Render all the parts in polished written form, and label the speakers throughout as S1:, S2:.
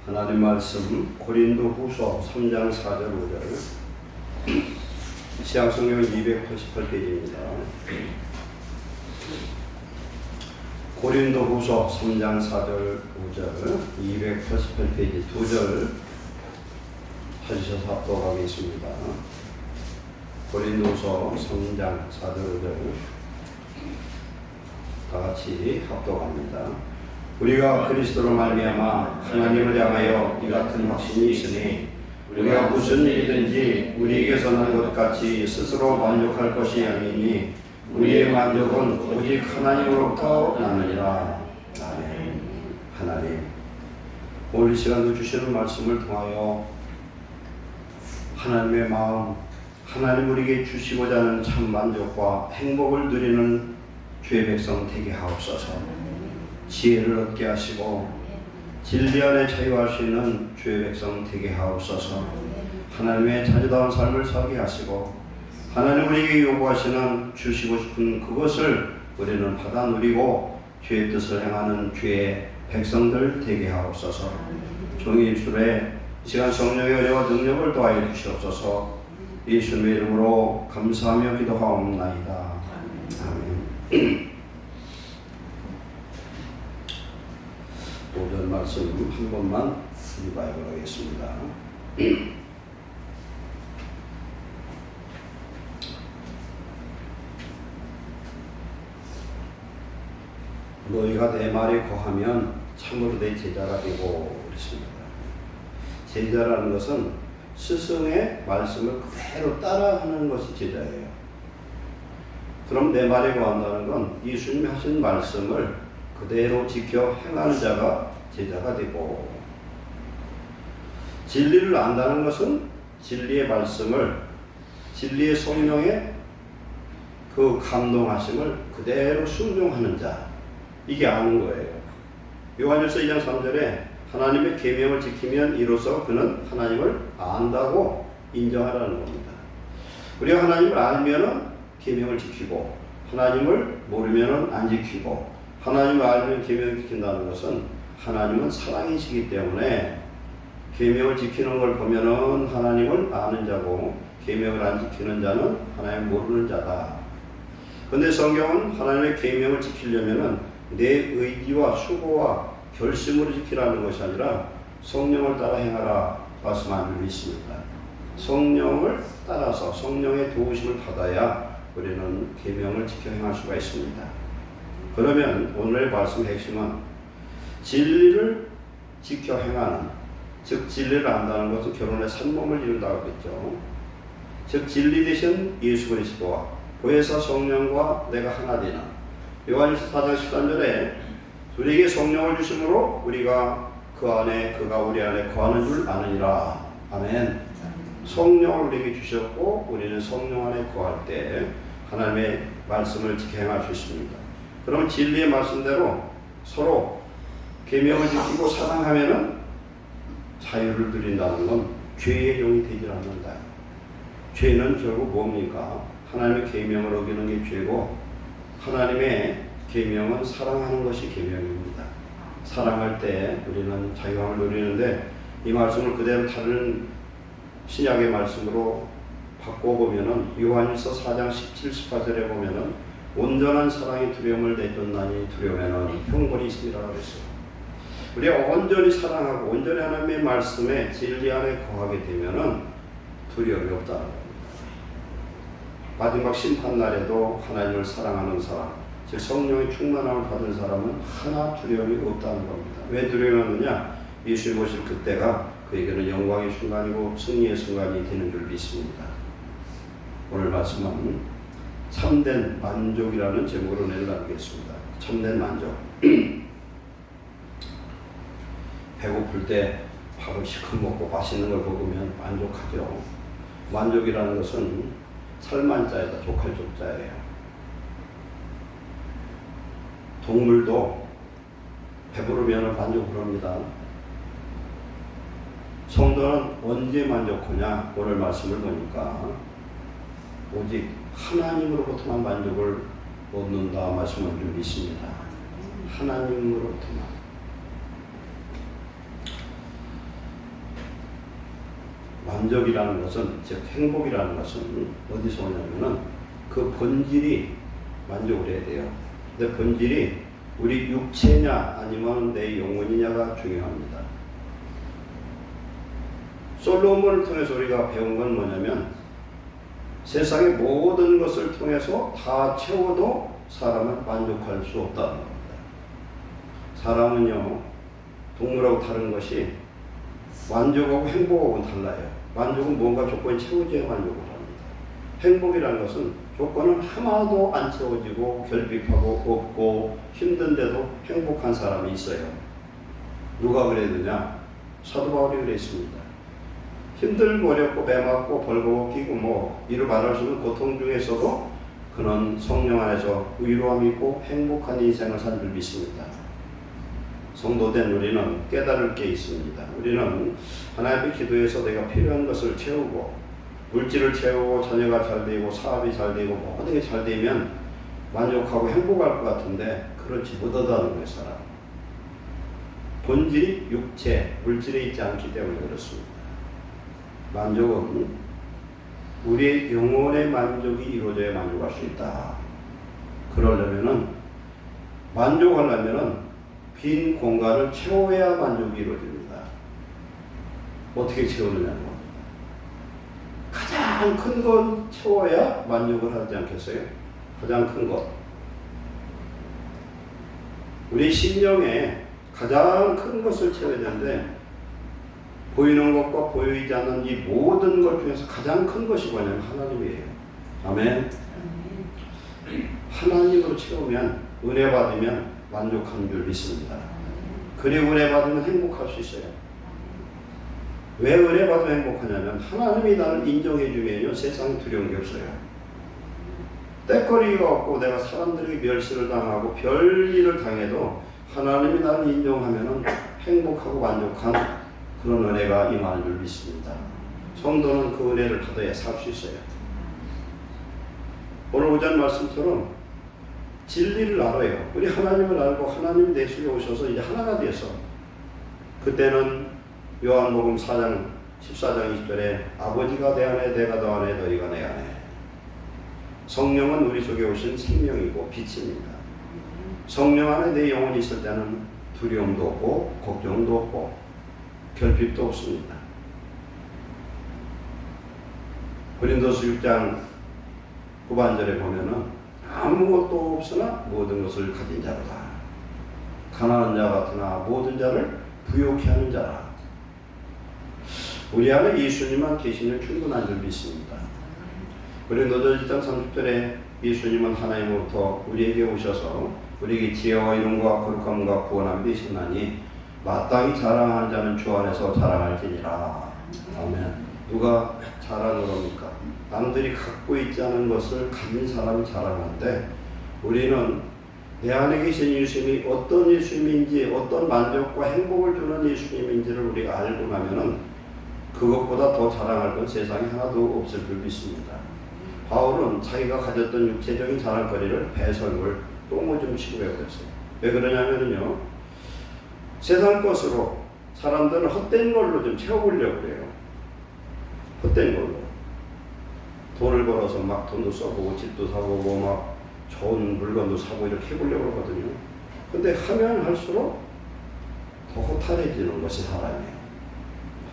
S1: 하나님 말씀 고린도후서 3장 4절 5절 시약성경 288페이지입니다. 고린도후서 3장 4절 5절 288페이지 2절 찾으셔서 합독하겠습니다. 고린도후서 3장 4절 5절 다같이 합독합니다. 우리가 그리스도로 말미암아 하나님을 향하여 이 같은 확신이 있으니 우리가 무슨 일이든지 우리에게서 난 것 같이 스스로 만족할 것이 아니니 우리의 만족은 오직 하나님으로부터 나느니라. 아멘. 하나님, 오늘 이 시간도 주시는 말씀을 통하여 하나님의 마음, 하나님 우리에게 주시고자 하는 참 만족과 행복을 누리는 주의 백성 되게 하옵소서. 지혜를 얻게 하시고 진리 안에 자유할 수 있는 주의 백성 되게 하옵소서. 하나님의 자녀다운 삶을 살게 하시고 하나님 우리에게 요구하시는 주시고 싶은 그것을 우리는 받아 누리고 주의 뜻을 행하는 주의 백성들 되게 하옵소서. 종이 입술에 시간 성령의 은혜와 능력을 더하여 주시옵소서. 예수님의 이름으로 감사하며 기도하옵나이다. 아멘. 오늘 말씀 한 번만 리바이벌 하겠습니다. 너희가 내 말에 거하면 참으로 내 제자가 되고 그랬습니다. 제자라는 것은 스승의 말씀을 그대로 따라하는 것이 제자예요. 그럼 내 말에 거한다는 건 예수님이 하신 말씀을 그대로 지켜 행하는 자가 제자가 되고, 진리를 안다는 것은 진리의 말씀을, 진리의 성령의 그 감동하심을 그대로 순종하는 자, 이게 아는 거예요. 요한일서 2장 3절에 하나님의 계명을 지키면 이로써 그는 하나님을 안다고 인정하라는 겁니다. 우리가 하나님을 알면은 계명을 지키고, 하나님을 모르면은 안 지키고, 하나님을 알면 계명을 지킨다는 것은 하나님은 사랑이시기 때문에 계명을 지키는 걸 보면은 하나님을 아는 자고, 계명을 안 지키는 자는 하나님을 모르는 자다. 그런데 성경은 하나님의 계명을 지키려면은 내 의지와 수고와 결심으로 지키라는 것이 아니라 성령을 따라 행하라 말씀하고 있습니다. 성령을 따라서 성령의 도우심을 받아야 우리는 계명을 지켜 행할 수가 있습니다. 그러면 오늘의 말씀 핵심은 진리를 지켜 행하는, 즉 진리를 안다는 것은 결혼의 산몸을 이룬다고 했죠. 즉 진리 되신 예수 그리스도와 보혜사 성령과 내가 하나 되는, 요한일서 4장 13절에 우리에게 성령을 주심으로 우리가 그 안에, 그가 우리 안에 거하는 줄 아느니라. 아멘. 성령을 우리에게 주셨고 우리는 성령 안에 거할 때 하나님의 말씀을 지켜 행할 수 있습니다. 그럼 진리의 말씀대로 서로 계명을 지키고 사랑하면은 자유를 누린다는 건 죄의 용이 되질 않는다. 죄는 결국 뭡니까? 하나님의 계명을 어기는 게 죄고, 하나님의 계명은 사랑하는 것이 계명입니다. 사랑할 때 우리는 자유함을 누리는데, 이 말씀을 그대로 다른 신약의 말씀으로 바꿔보면은 요한일서 4장 17, 18절에 보면은 온전한 사랑이 두려움을 내쫓나니 두려움에는 형벌이 있으리라 그랬어요. 우리가 온전히 사랑하고 온전히 하나님의 말씀에 진리 안에 거하게 되면은 두려움이 없다는 겁니다. 마지막 심판날에도 하나님을 사랑하는 사람, 즉 성령의 충만함을 받은 사람은 하나 두려움이 없다는 겁니다. 왜 두려움이 없느냐? 예수님 오실 그때가 그에게는 영광의 순간이고 승리의 순간이 되는 줄 믿습니다. 오늘 말씀은 참된 만족이라는 제목으로 내려가겠습니다. 참된 만족. 배고플 때 밥을 시큼 먹고 맛있는 걸 먹으면 만족하죠. 만족이라는 것은 살만자에다 족할 족자예요. 동물도 배부르면 만족을 합니다. 성도는 언제 만족하냐? 오늘 말씀을 보니까 오직 하나님으로부터만 만족을 얻는다 말씀을 좀 믿습니다. 하나님으로부터만. 만족이라는 것은, 즉 행복이라는 것은 어디서 오냐면은 그 본질이 만족을 해야 돼요. 근데 본질이 우리 육체냐 아니면 내 영혼이냐가 중요합니다. 솔로몬을 통해서 우리가 배운 건 뭐냐면 세상의 모든 것을 통해서 다 채워도 사람은 만족할 수 없다는 겁니다. 사람은요, 동물하고 다른 것이 만족하고 행복하고는 달라요. 만족은 뭔가 조건이 채워져야 만족을 합니다. 행복이라는 것은 조건은 하나도 안 채워지고 결핍하고 없고 힘든데도 행복한 사람이 있어요. 누가 그랬느냐? 사도 바울이 그랬습니다. 힘들고 어렵고 배 맞고 벌고 끼고 뭐 이루 말할 수 없는 고통 중에서도 그는 성령 안에서 위로함이 있고 행복한 인생을 산 줄 믿습니다. 성도된 우리는 깨달을 게 있습니다. 우리는 하나님의 기도에서 내가 필요한 것을 채우고 물질을 채우고 자녀가 잘 되고 사업이 잘 되고 모든 게 잘 되면 만족하고 행복할 것 같은데 그렇지 못하다는 거예요. 사람 본질이 육체, 물질에 있지 않기 때문에 그렇습니다. 만족은 우리의 영혼의 만족이 이루어져야 만족할 수 있다. 그러려면은 만족하려면은 빈 공간을 채워야 만족이 이루어집니다. 어떻게 채우느냐는 겁니다. 가장 큰 건 채워야 만족을 하지 않겠어요? 가장 큰 것. 우리 심령에 가장 큰 것을 채워야 되는데 보이는 것과 보이지 않는 이 모든 것 중에서 가장 큰 것이 뭐냐면 하나님이에요. 아멘. 하나님으로 채우면 은혜 받으면 만족한 줄 믿습니다. 그리고 은혜 받으면 행복할 수 있어요. 왜 은혜 받으면 행복하냐면 하나님이 나를 인정해 주면요 세상에 두려운 게 없어요. 때거리가 없고 내가 사람들에게 멸시를 당하고 별일을 당해도 하나님이 나를 인정하면 행복하고 만족한 그런 은혜가 임하는 줄 믿습니다. 성도는 그 은혜를 받아야 살 수 있어요. 오늘 오전 말씀처럼 진리를 알아요. 우리 하나님을 알고 하나님이 내 속에 오셔서 이제 하나가 돼서 그때는 요한복음 4장 14장 20절에 아버지가 내 안에 내가 너 안에 너희가 내 안에 성령은 우리 속에 오신 생명이고 빛입니다. 성령 안에 내 영혼이 있을 때는 두려움도 없고 걱정도 없고 결핍도 없습니다. 고린도서 6장 후반절에 보면은 아무것도 없으나 모든 것을 가진 자로다. 가난한 자 같으나 모든 자를 부요케 하는 자라. 우리 안에 예수님만 계시면 충분한 줄 믿습니다. 고린도서 1장 30절에 예수님은 하나님으로부터 우리에게 오셔서 우리에게 지혜와 이름과 거룩함과 구원함이 되셨나니 마땅히 자랑하는 자는 주 안에서 자랑할지니라. 아멘. 누가 자랑을 합니까? 남들이 갖고 있지 않은 것을 가진 사람이 자랑하는데 우리는 내 안에 계신 예수님이 어떤 예수님인지 어떤 만족과 행복을 주는 예수님인지를 우리가 알고 나면은 그것보다 더 자랑할 건 세상에 하나도 없을 줄 믿습니다. 바울은 자기가 가졌던 육체적인 자랑거리를 배설물 똥오줌 치고 해버렸어요. 왜 그러냐면요 세상 것으로 사람들은 헛된 걸로 좀 채워보려고 그래요. 헛된 걸로 돈을 벌어서 막 돈도 써보고 집도 사보고 막 좋은 물건도 사고 이렇게 해보려고 하거든요. 근데 하면 할수록 더 허탈해지는 것이 사람이에요.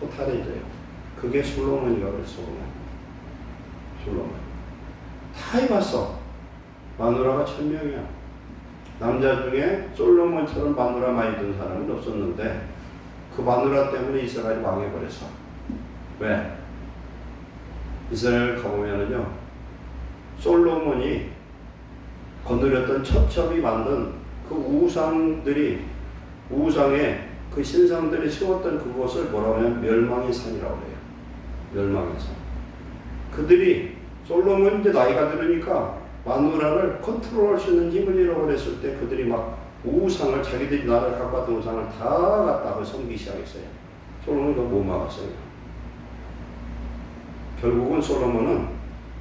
S1: 허탈해져요. 그게 솔로몬이가 그랬어. 솔로몬 다 해봤어. 마누라가 1000명이야. 남자 중에 솔로몬처럼 마누라 많이 든 사람은 없었는데 그 마누라 때문에 이스라엘이 망해버렸어. 왜? 이스라엘 가보면은요 솔로몬이 거느렸던 첩첩이 만든 그 우상에 그 신상들이 세웠던 그것을 뭐라고 하냐면 멸망의 산이라고 해요. 멸망의 산. 그들이 솔로몬이 이제 나이가 들으니까 마누라를 컨트롤할 수 있는 힘을 잃어버렸을 때 그들이 막 우상을 자기들이 나라를 갖고 왔던 우상을 다 갖다가 섬기기 시작했어요. 솔로몬이 그거 못 막았어요. 결국은 솔로몬은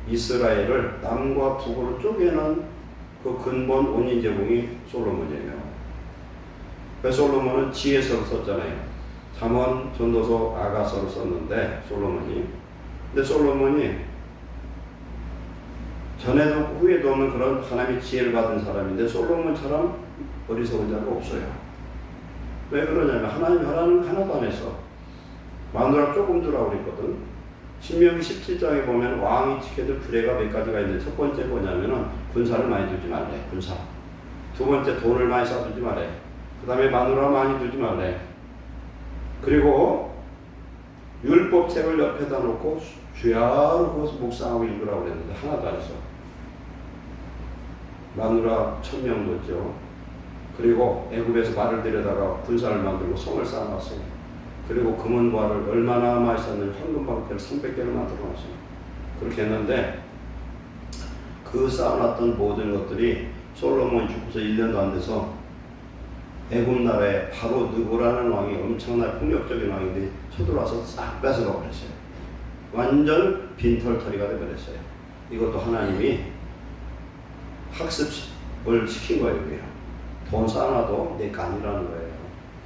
S1: 이스라엘을 남과 북으로 쪼개는 그 근본 원인 제공이 솔로몬이에요. 그래서 솔로몬은 지혜서를 썼잖아요. 잠언, 전도서, 아가서를 썼는데 솔로몬이. 근데 솔로몬이 전에도 후에도 없는 그런 하나님의 지혜를 받은 사람인데 솔로몬처럼 어리석은 자가 없어요. 왜 그러냐면 하나님 하나도 안 해서 마누라 조금 두라고 그랬거든. 신명기 17장에 보면 왕이 지켜야 될 규례가 몇 가지가 있는데 첫 번째 뭐냐면은 군사를 많이 두지 말래. 군사. 두 번째 돈을 많이 쌓아두지 말래. 그 다음에 마누라 많이 두지 말래. 그리고 율법책을 옆에다 놓고 주야로 그것을 묵상하고 읽으라고 그랬는데 하나도 안 했어. 마누라 1000명 뒀죠. 그리고 애굽에서 말을 들여다가 군사를 만들고 성을 쌓아놨어요. 그리고 금은보화를 얼마나 많이 썼는지 황금방패를 300개를 만들어놨어요. 그렇게 했는데 그 쌓아놨던 모든 것들이 솔로몬이 죽고서 1년도 안 돼서 애굽 나라에 바로 느고라는 왕이 엄청난 폭력적인 왕인데 쳐들어와서 싹 뺏어가 버렸어요. 완전 빈털터리가 되어버렸어요. 이것도 하나님이 학습을 시킨 거예요. 돈 쌓아놔도 내 거 아니라는 거예요.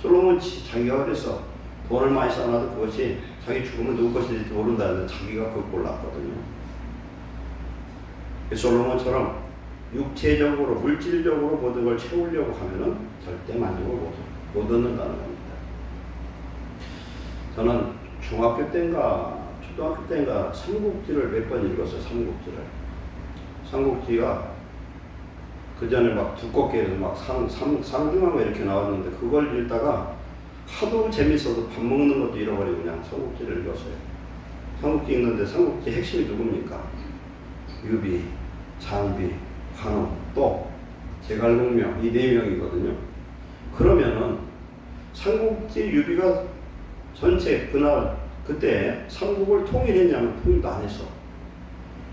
S1: 솔로몬 자기가 그래서 돈을 많이 쌓아놔도 그것이 자기 죽으면 누구 것인지 모른다는데 자기가 그걸 골랐거든요. 솔로몬처럼 육체적으로 물질적으로 모든 걸 채우려고 하면은 절대 만족을 못 얻는다는 겁니다. 저는 중학교 때인가 초등학교 때인가 삼국지를 몇 번 읽었어요. 삼국지가 그 전에 막 두껍게 해서 막 상중하고 이렇게 나왔는데 그걸 읽다가 하도 재밌어서 밥 먹는 것도 잃어버리고 그냥 삼국지를 읽었어요. 삼국지 읽는데 삼국지 핵심이 누굽니까? 유비, 장비, 관우, 또 제갈공명 이 4명이거든요. 그러면은 삼국지 유비가 전체 그때 삼국을 통일했냐면 통일도 안 했어.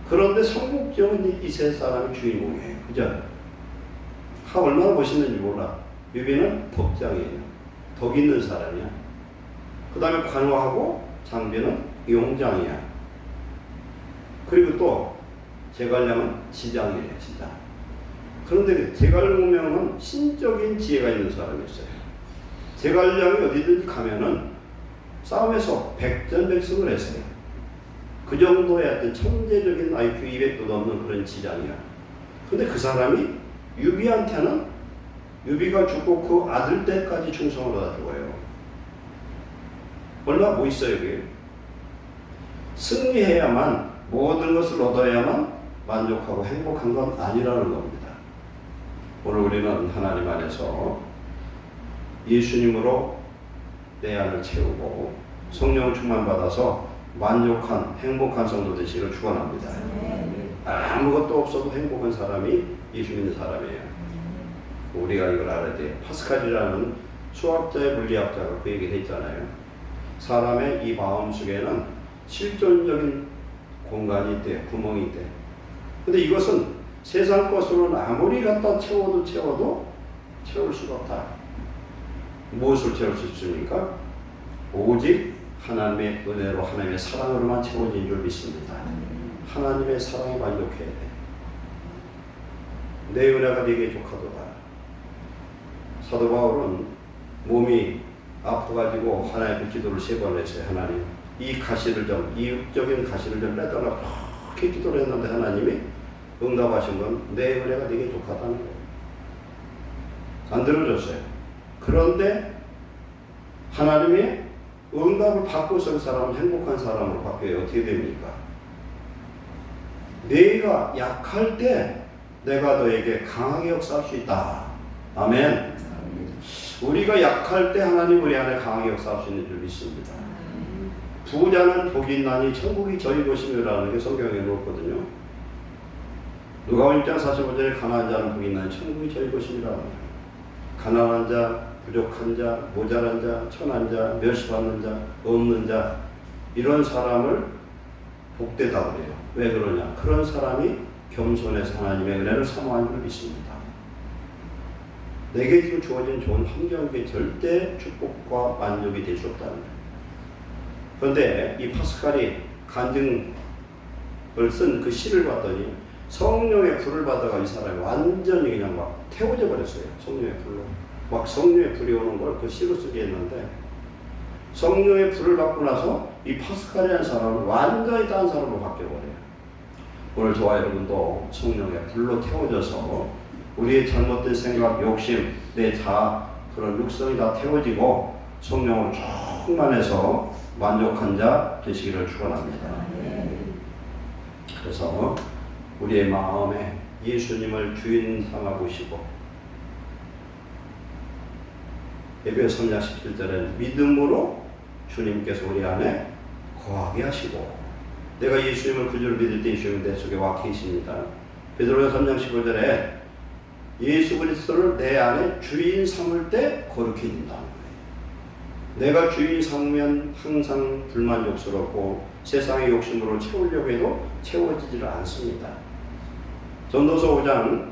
S1: 그런데 삼국지는 이 세 사람이 주인공이에요. 그죠? 얼마나 멋있는지 몰라. 유비는 덕장이에요. 덕 있는 사람이야. 그 다음에 관우하고 장비는 용장이야. 그리고 또 제갈량은 지장이에요. 지장. 그런데 제갈공명은 신적인 지혜가 있는 사람이었어요. 제갈량이 어디든지 가면은 싸움에서 백전백승을 했어요. 그 정도의 어떤 천재적인 IQ 200도 넘는 그런 지장이야. 근데 그 사람이 유비한테는 유비가 죽고 그 아들 때까지 충성을 받았던 거예요. 얼마나 멋있어요, 이게. 승리해야만 모든 것을 얻어야만 만족하고 행복한 건 아니라는 겁니다. 오늘 우리는 하나님 안에서 예수님으로 내 안을 채우고 성령 충만 받아서 만족한 행복한 성도 되시기를 축원합니다. 아무것도 없어도 행복한 사람이 예수 믿는 사람이에요. 우리가 이걸 알아야 돼요. 파스칼이라는 수학자의 물리학자가 그 얘기를 했잖아요. 사람의 이 마음 속에는 실존적인 공간이 있대요. 구멍이 있대요. 근데 이것은 세상 것으로는 아무리 갖다 채워도 채울 수가 없다. 무엇을 채울 수 있습니까? 오직 하나님의 은혜로 하나님의 사랑으로만 채워진 줄 믿습니다. 하나님의 사랑에 만족해야 돼. 내 은혜가 네게 족하도다. 사도 바울은 몸이 아파가지고 하나님께 기도를 3번 했어요. 하나님, 이 가시를 좀, 이 육적인 가시를 좀 빼달라고 그렇게 기도를 했는데 하나님이 응답하신 건 내 은혜가 네게 족하다는 거예요. 안 들어줬어요. 그런데 하나님의 응답을 받고서 그 사람은 행복한 사람으로 바뀌어요. 어떻게 됩니까? 내가 약할 때 내가 너에게 강하게 역사할 수 있다. 아멘. 우리가 약할 때 하나님 우리 안에 강하게 역사할 수 있는 줄 믿습니다. 부자는 복이 있나니 천국이 저희 것이며라는 게 성경에 놓거든요. 누가복음 6장 45절에 가난한 자는 복이 있나니 천국이 저희 것이니라. 가난한 자, 부족한 자, 모자란 자, 천한 자, 멸시받는 자, 없는 자, 이런 사람을 복되다고 그래요. 왜 그러냐? 그런 사람이 겸손해서 하나님의 은혜를 사모하는 줄 믿습니다. 내게 지금 주어진 좋은 환경에 절대 축복과 만족이 될 수 없다는 거예요. 그런데 이 파스칼이 간증을 쓴 그 시를 봤더니 성령의 불을 받아가 이 사람이 완전히 그냥 막 태워져 버렸어요. 성령의 불로. 막 성령의 불이 오는 걸 그 시로 쓰게 했는데 성령의 불을 받고 나서 이 파스칼이라는 사람은 완전히 다른 사람으로 바뀌어버려요. 오늘 저와 여러분도 성령의 불로 태워져서 우리의 잘못된 생각, 욕심, 내 자아, 그런 육성이 다 태워지고 성령으로 충만해서 만족한 자 되시기를 축원합니다. 그래서 우리의 마음에 예수님을 주인 삼아 보시고 에베소 3장 17절에 믿음으로 주님께서 우리 안에 거하게 하시고, 내가 예수님을 구주로 믿을 때 예수님은 내 속에 와 계십니다. 베드로전서 3장 15절에 예수 그리스도를 내 안에 주인 삼을 때 거룩히 된다는 거예요. 내가 주인 삼으면 항상 불만족스럽고 세상의 욕심으로 채우려고 해도 채워지지를 않습니다. 전도서 5장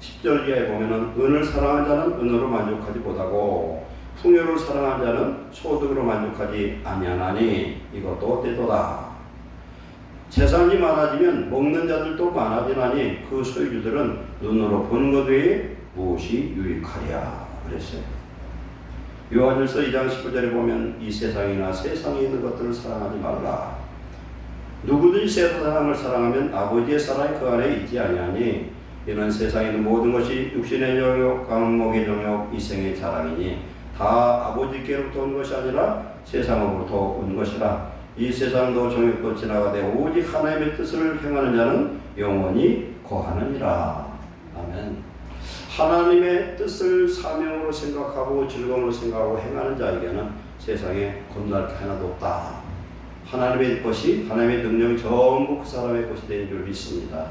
S1: 10절 이하에 보면은 은을 사랑한 자는 은으로 만족하지 못하고 풍요를 사랑한 자는 소득으로 만족하지 아니하나니 이것도 때도다. 재산이 많아지면 먹는 자들도 많아지나니 그 소유주들은 눈으로 보는 것 외에 무엇이 유익하랴 그랬어요. 요한일서 2장 19절에 보면 이 세상이나 세상에 있는 것들을 사랑하지 말라. 누구든지 세상을 사랑하면 아버지의 사랑이 그 안에 있지 아니하니 이는 세상에 있는 모든 것이 육신의 정욕, 강목의 정욕, 이생의 자랑이니 다 아버지께로부터 온 것이 아니라 세상으로부터 온 것이라. 이 세상도 정욕도 지나가되 오직 하나님의 뜻을 행하는 자는 영원히 거하느니라. 아멘. 하나님의 뜻을 사명으로 생각하고 즐거움으로 생각하고 행하는 자에게는 세상에 겁날 게 하나도 없다. 하나님의 것이, 하나님의 능력이 전부 그 사람의 것이 되는 줄 믿습니다.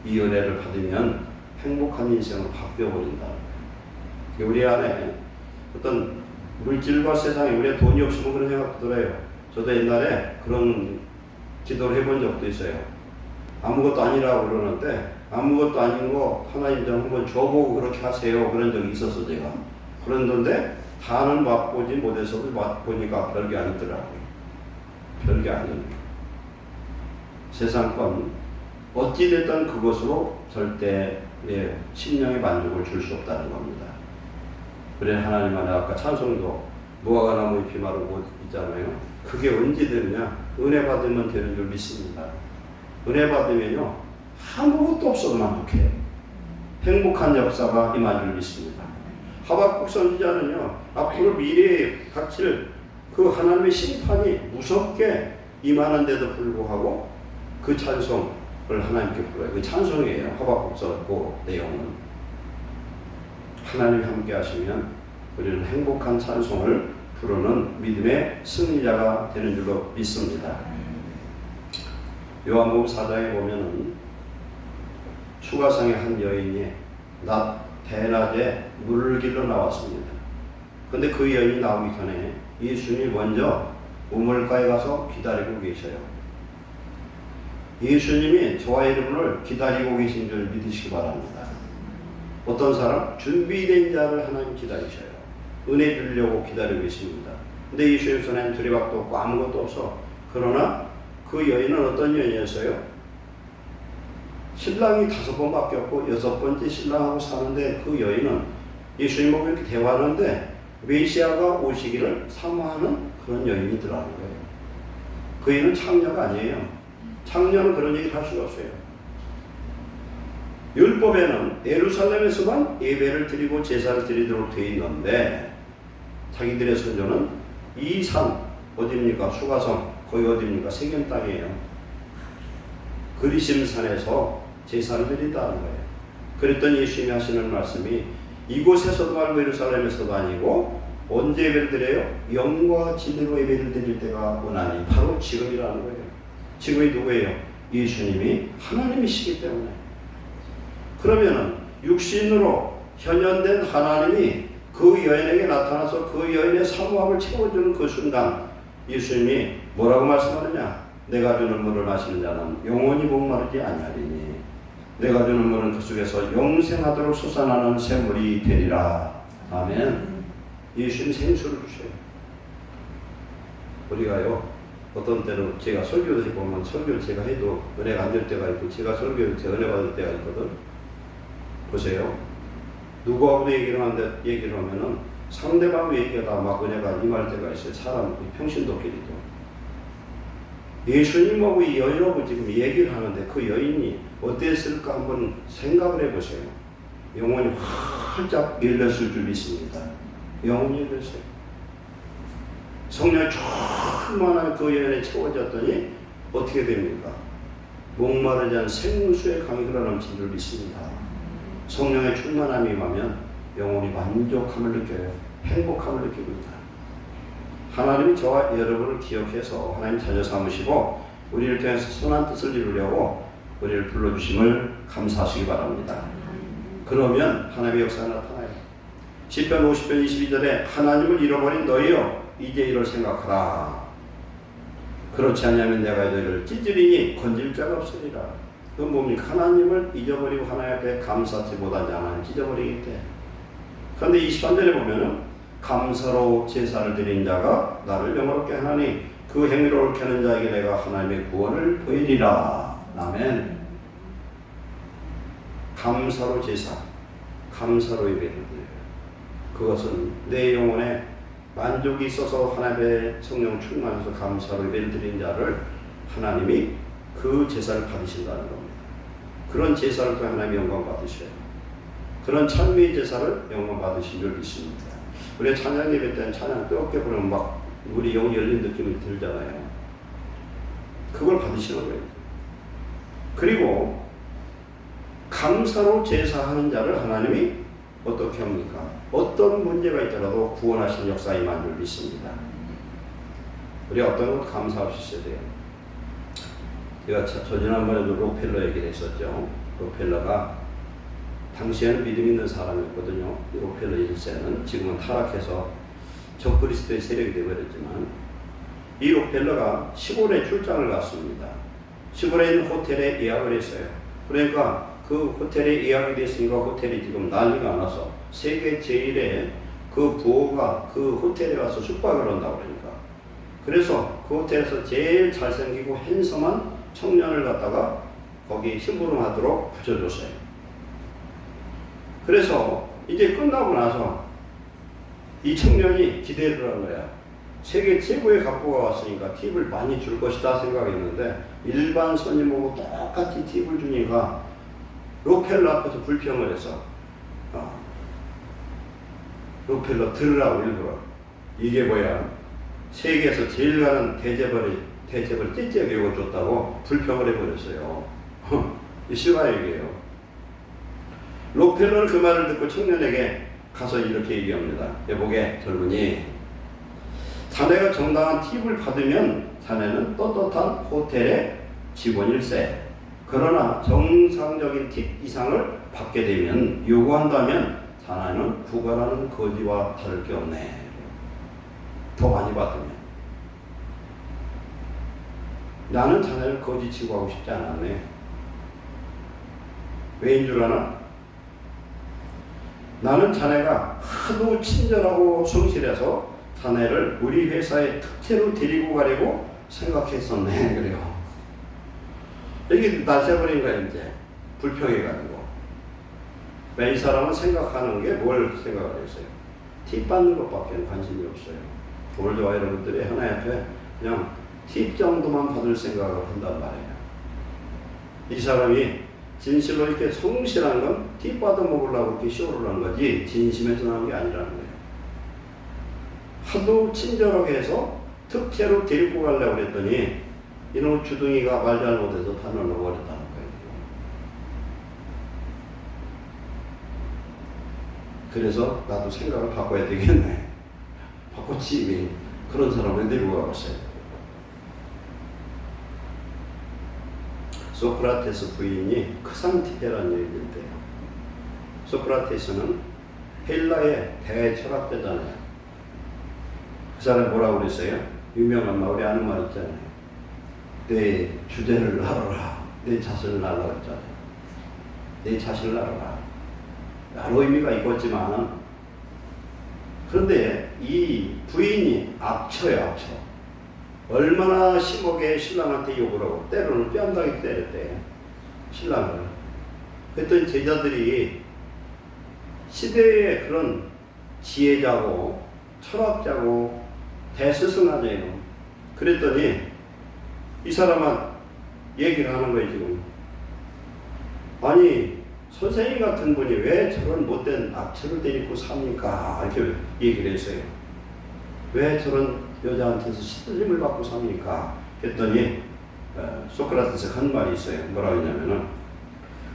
S1: 이 은혜를 받으면 행복한 인생으로 바뀌어버린다. 우리 안에 어떤 물질과 세상에 우리가 돈이 없으면 그런 생각도 들어요. 저도 옛날에 그런 기도를 해본 적도 있어요. 아무것도 아니라고 그러는데 아무것도 아닌 거 하나님 좀 한번 줘보고 그렇게 하세요. 그런 적이 있었어 제가. 그런데 다는 맛보지 못해서도 맛보니까 별게 아니더라고요. 별게 아니에요. 세상권 어찌됐든 그것으로 절대 내 심령의 만족을 줄 수 없다는 겁니다. 그래 하나님 안에 아까 찬송도 무화과 나무 잎이 마른 곳 있잖아요. 그게 언제 되느냐? 은혜 받으면 되는 줄 믿습니다. 은혜 받으면요 아무것도 없어도 만족해요. 행복한 역사가 임할 줄 믿습니다. 하박국 선지자는요 앞으로 미래에 닥칠 그 하나님의 심판이 무섭게 임하는데도 불구하고 그 찬송을 하나님께 불러요. 그 찬송이에요. 하박국서 그 내용은. 하나님이 함께 하시면 우리는 행복한 찬송을 부르는 믿음의 승리자가 되는 줄로 믿습니다. 요한복음 4장에 보면은 추가상의 한 여인이 대낮에 물을 길러 나왔습니다. 근데 그 여인이 나오기 전에 예수님이 먼저 우물가에 가서 기다리고 계셔요. 예수님이 저와 여러분을 기다리고 계신 줄 믿으시기 바랍니다. 어떤 사람? 준비된 자를 하나님 기다리셔요. 은혜 주려고 기다리고 계십니다. 근데 예수님 손에는 두리박도 없고 아무것도 없어. 그러나 그 여인은 어떤 여인이었어요? 신랑이 5번 바뀌었고 6번째 신랑하고 사는데 그 여인은 예수님하고 이렇게 대화하는데 메시아가 오시기를 사모하는 그런 여인이더라는 거예요. 그 여인은 창녀가 아니에요. 창녀는 그런 얘기를 할 수가 없어요. 율법에는 예루살렘에서만 예배를 드리고 제사를 드리도록 되어 있는데 자기들의 선조는 이 산 어디입니까? 수가성 거기 어디입니까? 세겜 땅이에요. 그리심산에서 제사를 드린다는 거예요. 그랬더니 예수님이 하시는 말씀이 이곳에서도 말고 예루살렘에서도 아니고 언제 예배를 드려요? 영과 진리로 예배를 드릴 때가 오나니 바로 지금이라는 거예요. 지금이 누구예요? 예수님이 하나님이시기 때문에. 그러면은 육신으로 현현된 하나님이 그 여인에게 나타나서 그 여인의 사모함을 채워주는 그 순간 예수님이 뭐라고 말씀하느냐? 내가 주는 물을 마시는 자는 영원히 목마르지 아니하리니 내가 주는 물은 그 속에서 영생하도록 솟아나는 샘물이 되리라. 아멘. 예수님 생수를 주셔요. 우리가요 어떤 때는 제가 설교를 해보면 설교를 제가 해도 은혜가 안 될 때가 있고 제가 설교를 제가 은혜 받을 때가 있거든. 보세요. 누구하고도 얘기를 하면은 상대방 얘기가 막 은혜가 임할 때가 있어요. 사람 평신도끼리도. 예수님하고 이 여인하고 지금 얘기를 하는데 그 여인이 어땠을까 한번 생각을 해보세요. 영혼이 활짝 열렸을 줄 믿습니다. 영혼이 열렸어요. 성령이 충만한 그 여인에 채워졌더니 어떻게 됩니까? 목마르지 않은 생수의 강이 흘러넘친 줄 믿습니다. 성령의 충만함이 임하면 영혼이 만족함을 느껴요. 행복함을 느끼고 있다. 하나님이 저와 여러분을 기억해서 하나님 자녀 삼으시고 우리를 통해서 선한 뜻을 이루려고 우리를 불러주심을 감사하시기 바랍니다. 그러면 하나님의 역사가 나타나요. 시편 50편 22절에 하나님을 잃어버린 너희여 이제 이를 생각하라. 그렇지 않으면 내가 너희를 찢으리니 건질 자가 없으리라. 그건 뭡니까? 하나님을 잊어버리고 하나님 앞에 감사하지 못하지 않으면 찢어버리기 때문에. 그런데 23절에 보면은 감사로 제사를 드린 자가 나를 영화롭게 하나니 그 행위를 옳게 하는 자에게 내가 하나님의 구원을 보이리라. 아멘. 감사로 제사, 감사로 예배를 드려요. 그것은 내 영혼에 만족이 있어서 하나님의 성령 충만해서 감사로 예배를 드린 자를 하나님이 그 제사를 받으신다는 겁니다. 그런 제사를 통해 하나님의 영광 받으셔요. 그런 찬미의 제사를 영광 받으신 줄 믿습니다. 우리 찬양 예배 때는 찬양 뜨겁게 부르면 막 우리 영이 열린 느낌이 들잖아요. 그걸 받으시는 거예요. 그리고 감사로 제사하는 자를 하나님이 어떻게 합니까? 어떤 문제가 있더라도 구원하시는 역사에 임한 줄 믿습니다. 우리 어떤 것 감사 없이 있어야 돼요. 제가 지난번에도 록펠러 얘기를 했었죠. 록펠러가 당시에는 믿음 있는 사람이었거든요. 록펠러 1세는 지금은 타락해서 적그리스도의 세력이 되어버렸지만 이 록펠러가 시골에 출장을 갔습니다. 시골에 있는 호텔에 예약을 했어요. 그러니까 그 호텔에 예약이 됐으니까 호텔이 지금 난리가 나서 세계 제일의 그 부호가 그 호텔에 가서 숙박을 한다고 그러니까. 그래서 그 호텔에서 제일 잘생기고 핸섬한 청년을 갖다가 거기 심부름하도록 붙여줬어요. 그래서 이제 끝나고 나서 이 청년이 기대를 한 거야. 세계 최고의 갑부가 왔으니까 팁을 많이 줄 것이다 생각했는데 일반 손님하고 똑같이 팁을 주니까 록펠러 앞에서 불평을 했어. 록펠러 들으라고 일부러. 이게 뭐야? 세계에서 제일 가는 대접을 째째하게 여겨줬다고 불평을 해버렸어요. 이 실화 얘기예요. 록펠러는 그 말을 듣고 청년에게 가서 이렇게 얘기합니다. 여보게 젊은이, 자네가 정당한 팁을 받으면 자네는 떳떳한 호텔의 직원일세. 그러나 정상적인 팁 이상을 받게 되면 요구한다면 자네는 구걸하는 거지와 다를 게 없네. 더 많이 받으면. 나는 자네를 거지 취급하고 싶지 않았네. 왜인 줄 아나? 나는 자네가 하도 친절하고 성실해서 자네를 우리 회사의 특채로 데리고 가려고 생각했었네. 그래요. 이게 날새버린 거야, 이제. 불평해가지고. 왜 이 사람은 생각하는 게 뭘 생각을 했어요? 팁 받는 것밖에 관심이 없어요. 오늘 저와 여러분들이 하나님 앞에 그냥 팁 정도만 받을 생각을 한단 말이에요. 이 사람이 진실로 이렇게 성실한 건 팁 받아 먹으려고 이렇게 쇼를 한 거지 진심에서 나온 게 아니라는 거예요. 하도 친절하게 해서 특채로 데리고 가려고 그랬더니 이놈 주둥이가 말 잘못해서 판을 넣어버렸다는 거예요. 그래서 나도 생각을 바꿔야 되겠네. 바꿨지 이미. 그런 사람을 데리고 가봤어요. 소크라테스 부인이 크산티페라는 얘기를 했대요. 소크라테스는 헬라의 대철학자잖아요. 그 사람이 뭐라고 그랬어요? 유명한 말, 우리 아는 말 있잖아요. 내 주제를 알아라. 내 자신을 알아라 했잖아요. 내 자신을 알아라. 여러 의미가 있겠지만 그런데 이 부인이 악처예요. 악처. 얼마나 심하게 신랑한테 욕을 하고 때로는 뺨다귀 때렸대. 신랑을. 그랬더니 제자들이 시대의 그런 지혜자고 철학자고 대스승하네요. 그랬더니 이 사람은 얘기를 하는 거예요. 지금 아니 선생님 같은 분이 왜 저런 못된 악취를 데리고 삽니까? 이렇게 얘기를 했어요. 왜 저런 여자한테서 시들림을 받고 삽니까? 했더니 소크라테스가 한 말이 있어요. 뭐라고 했냐면은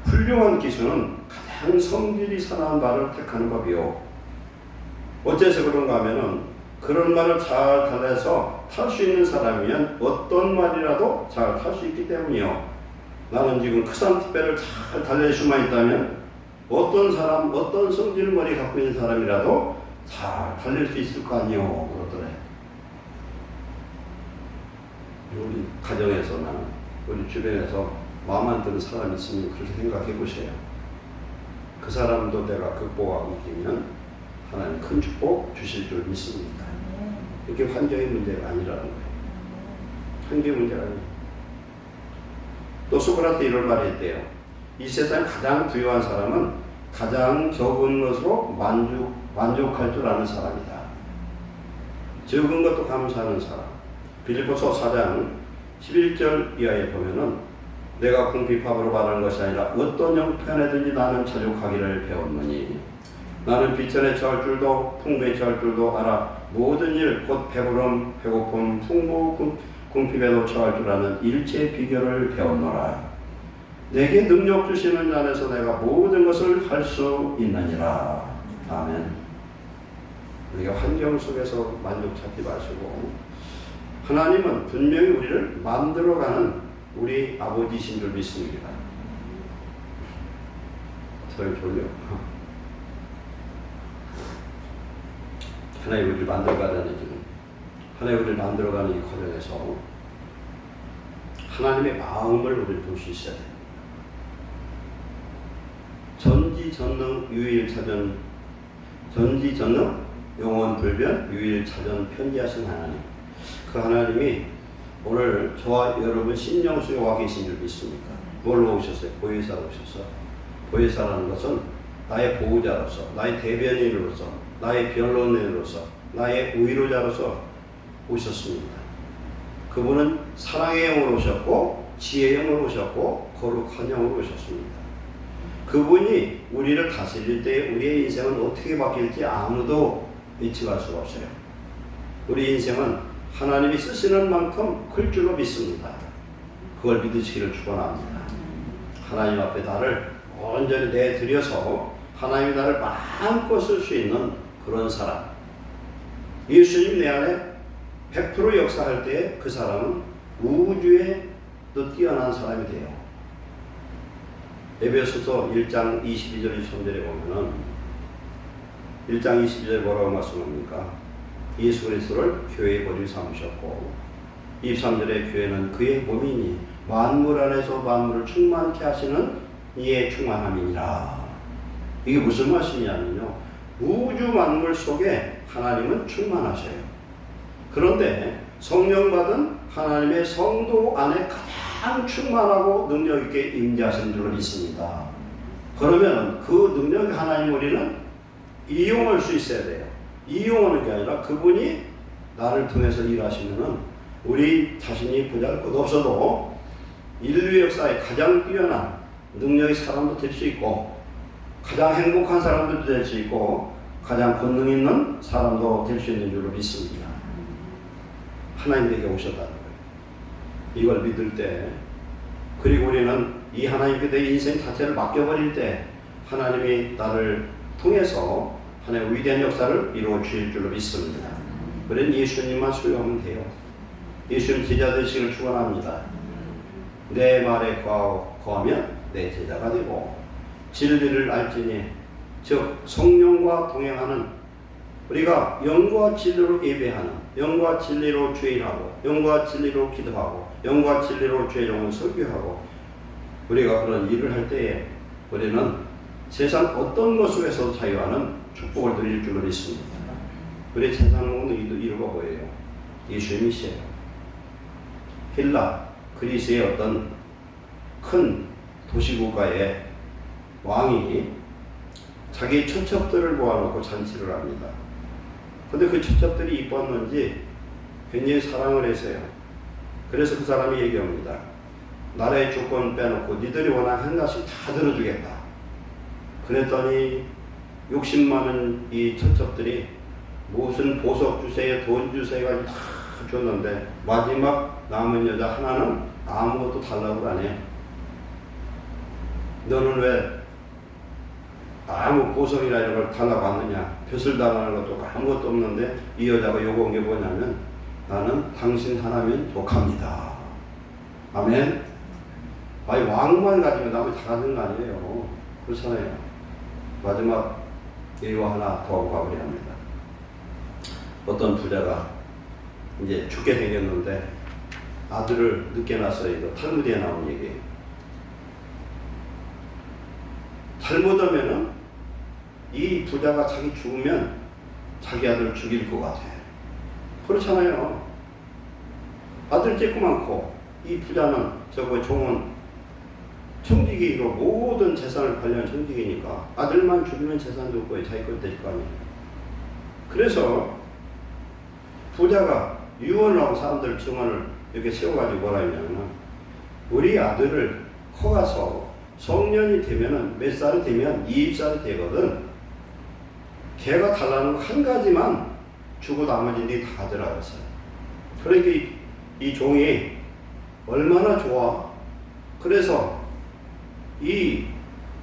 S1: 훌륭한 기수는 가장 성질이 선한 말을 택하는 법이요. 어째서 그런가 하면은 그런 말을 잘 달래서 탈 수 있는 사람이면 어떤 말이라도 잘 탈 수 있기 때문이요. 나는 지금 크산티페를 잘 달랠 수만 있다면 어떤 사람, 어떤 성질머리 갖고 있는 사람이라도 잘 달릴 수 있을 거 아니요. 그러더래. 우리 가정에서나 우리 주변에서 마음 안 드는 사람이 있으면 그렇게 생각해 보세요. 그 사람도 내가 극복하고 있으면 하나님 큰 축복 주실 줄 믿습니다. 이게 환경의 문제가 아니라는 거예요. 환경의 문제가 아니에요. 또 소크라테 이런 말을 했대요. 이 세상 가장 부유한 사람은 가장 적은 것으로 만족할 줄 아는 사람이다. 적은 것도 감사하는 사람. 빌립보서 4장 11절 이하에 보면은 내가 궁핍함으로 말하는 것이 아니라 어떤 형편에든지 나는 자족하기를 배웠느니 나는 비천에 처할 줄도 풍부에 처할 줄도 알아 모든 일 곧 배부름 배고픔 풍부 궁핍에도 처할 줄 아는 일체의 비결을 배웠노라. 내게 능력 주시는 자 안에서 내가 모든 것을 할 수 있느니라. 아멘. 우리가 환경 속에서 만족 찾지 마시고 하나님은 분명히 우리를 만들어가는 우리 아버지신 줄 믿습니다. 저희 졸려. 하나님 우리를 만들어가는 지금 하나님 우리를 만들어가는 이 과정에서 하나님의 마음을 우리 볼 수 있어야 됩니다. 전지전능 유일차전 전지전능 영원불변 유일차전 편지하신 하나님, 그 하나님이 오늘 저와 여러분 심령속에 와 계신 줄 믿습니까? 뭘로 오셨어요? 보혜사로 오셔서. 보혜사라는 것은 나의 보호자로서, 나의 대변인으로서, 나의 변론인으로서, 나의 위로자로서 오셨습니다. 그분은 사랑의 영으로 오셨고 지혜의 영으로 오셨고 거룩한 영으로 오셨습니다. 그분이 우리를 다스릴 때 우리의 인생은 어떻게 바뀔지 아무도 예측할 수가 없어요. 우리 인생은 하나님이 쓰시는 만큼 클 줄로 믿습니다. 그걸 믿으시기를 축원합니다. 하나님 앞에 나를 온전히 내드려서 하나님이 나를 마음껏 쓸 수 있는 그런 사람. 예수님 내 안에 100% 역사할 때 그 사람은 우주에 더 뛰어난 사람이 돼요. 에베소서 1장 22절 23절에 보면은 1장 22절 뭐라고 말씀합니까? 예수 그리스도를 교회의 머리 삼으셨고 23절에 교회는 그의 몸이니 만물 안에서 만물을 충만케 하시는 이의 충만함이니라. 이게 무슨 말씀이냐면요, 우주 만물 속에 하나님은 충만하셔요. 그런데 성령 받은 하나님의 성도 안에 가장 충만하고 능력 있게 임재하신 줄로 믿습니다. 그러면 그 능력 하나님 우리는 이용할 수 있어야 돼요. 이용하는 게 아니라 그분이 나를 통해서 일하시면은 우리 자신이 보잘것 없어도 인류 역사에 가장 뛰어난 능력의 사람도 될 수 있고 가장 행복한 사람도 될 수 있고 가장 권능 있는 사람도 될 수 있는 줄로 믿습니다. 하나님에게 오셨다는 거예요. 이걸 믿을 때, 그리고 우리는 이 하나님께 내 인생 자체를 맡겨버릴 때 하나님이 나를 통해서 하나님의 위대한 역사를 이루어 주실 줄로 믿습니다. 그런 예수님만 수용하면 돼요. 예수님 제자 되시기를 축원합니다. 내 말에 거하면 내 제자가 되고 진리를 알지니, 즉 성령과 동행하는, 우리가 영과 진리로 예배하는, 영과 진리로 주일하고, 영과 진리로 기도하고, 영과 진리로 주의 영을 설교하고, 우리가 그런 일을 할 때에 우리는 세상 어떤 것 속에서 자유하는 축복을 드릴 줄로 믿습니다. 우리 세상은 이루가 뭐예요? 예수님이시에요. 힐라, 그리스의 어떤 큰 도시국가의 왕이 자기 처첩들을 모아놓고 잔치를 합니다. 근데 그 처첩들이 이뻤는지 굉장히 사랑을 했어요. 그래서 그 사람이 얘기합니다. 나라의 주권 빼놓고 니들이 원하는 것씩 다 들어주겠다. 그랬더니 욕심 많은 이 처첩들이 무슨 보석 주세요, 돈 주세요 다 줬는데 마지막 남은 여자 하나는 아무것도 달라고 안 해요. 너는 왜 아무 보석이나 이런 걸 달라고 하느냐? 벼슬 달라는 것도 아무것도 없는데 이 여자가 요구한 게 뭐냐면 나는 당신 하나면 족합니다. 아멘. 아니 왕만 가지면 나머지 다 가진 거 아니에요. 그렇잖아요. 마지막 예와 하나 더 가버려 합니다. 어떤 부자가 이제 죽게 생겼는데 아들을 늦게 낳았어요. 이거 탈무드에 나온 얘기예요. 잘못하면은 이 부자가 자기 죽으면 자기 아들 죽일 것 같아. 그렇잖아요. 아들 쬐끄맣고 이 부자는 저거 종은 청지기로 모든 재산을 관리한 청지기니까 아들만 죽이면 재산도 없고 자기 것 될 거 아니에요. 그래서 부자가 유언을 하고 사람들 증언을 이렇게 세워가지고 뭐라 했냐면 우리 아들을 커가서 성년이 되면은 몇 살이 되면 20살이 되거든. 걔가 달라는 거 한 가지만 주고 나머지는 네 다 가져라 그랬어요. 그러니까 이 종이 얼마나 좋아. 그래서 이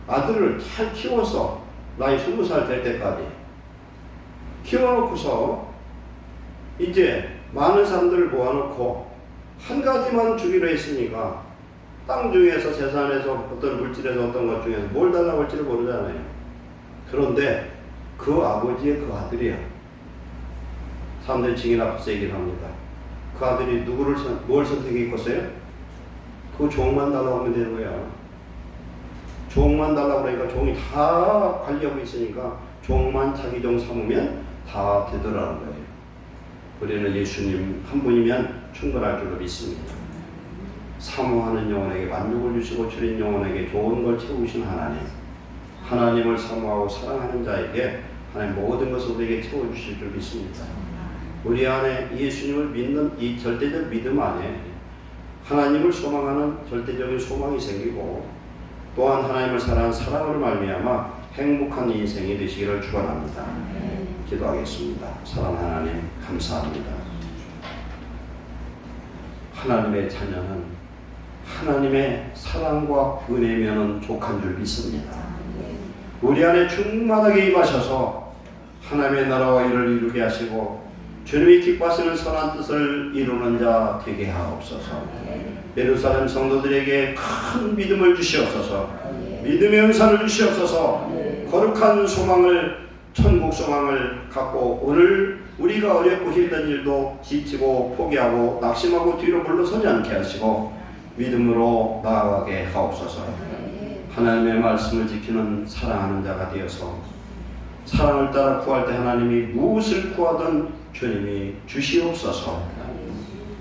S1: 아들을 잘 키워서 나이 20살 될 때까지 키워놓고서 이제 많은 사람들을 모아놓고 한 가지만 주기로 했으니까 땅 중에서 재산에서 어떤 물질에서 어떤 것 중에서 뭘 달라고 할지를 모르잖아요. 그런데 그 아버지의 그 아들이야. 사람들이 증인 앞에서 얘기를 합니다. 그 아들이 뭘 선택했겠어요? 그 종만 달라고 하면 되는 거야. 종만 달라고 그러니까 종이 다 관리하고 있으니까 종만 자기 종 삼으면 다 되더라는 거예요. 우리는 예수님 한 분이면 충분할 줄로 믿습니다. 사모하는 영혼에게 만족을 주시고 줄인 영혼에게 좋은 걸 채우신 하나님. 하나님을 사모하고 사랑하는 자에게 하나님 모든 것을 우리에게 채워주실 줄 믿습니다. 우리 안에 예수님을 믿는 이 절대적 믿음 안에 하나님을 소망하는 절대적인 소망이 생기고 또한 하나님을 사랑하는 사랑으로 말미암아 행복한 인생이 되시기를 축원합니다. 기도하겠습니다. 사랑하는 하나님 감사합니다. 하나님의 자녀는 하나님의 사랑과 은혜면은 족한 줄 믿습니다. 우리 안에 충만하게 임하셔서 하나님의 나라와 일을 이루게 하시고 주님이 기뻐하시는 선한 뜻을 이루는 자 되게 하옵소서. 예루살렘 성도들에게 큰 믿음을 주시옵소서. 믿음의 은사를 주시옵소서. 거룩한 소망을 천국 소망을 갖고 오늘 우리가 어렵고 힘든 일도 지치고 포기하고 낙심하고 뒤로 물러서지 않게 하시고 믿음으로 나아가게 하옵소서. 하나님의 말씀을 지키는 사랑하는 자가 되어서 사랑을 따라 구할 때 하나님이 무엇을 구하든 주님이 주시옵소서.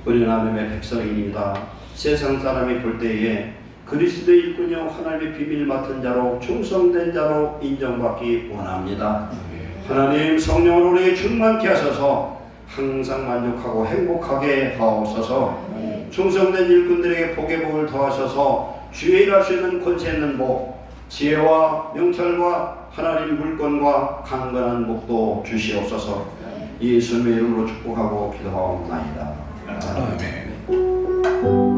S1: 우리는 하나님의 백성입니다. 세상 사람이 볼 때에 그리스도의 일꾼이요 하나님의 비밀 맡은 자로 충성된 자로 인정받기 원합니다. 하나님 성령으로 우리에게 충만케 하셔서 항상 만족하고 행복하게 하옵소서. 충성된 일꾼들에게 복의 복을 더하셔서 주의 일할 수 있는 권세 있는 복, 지혜와 명철과 하나님 물권과 강건한 복도 주시옵소서. 예수님의 이름으로 축복하고 기도하옵나이다.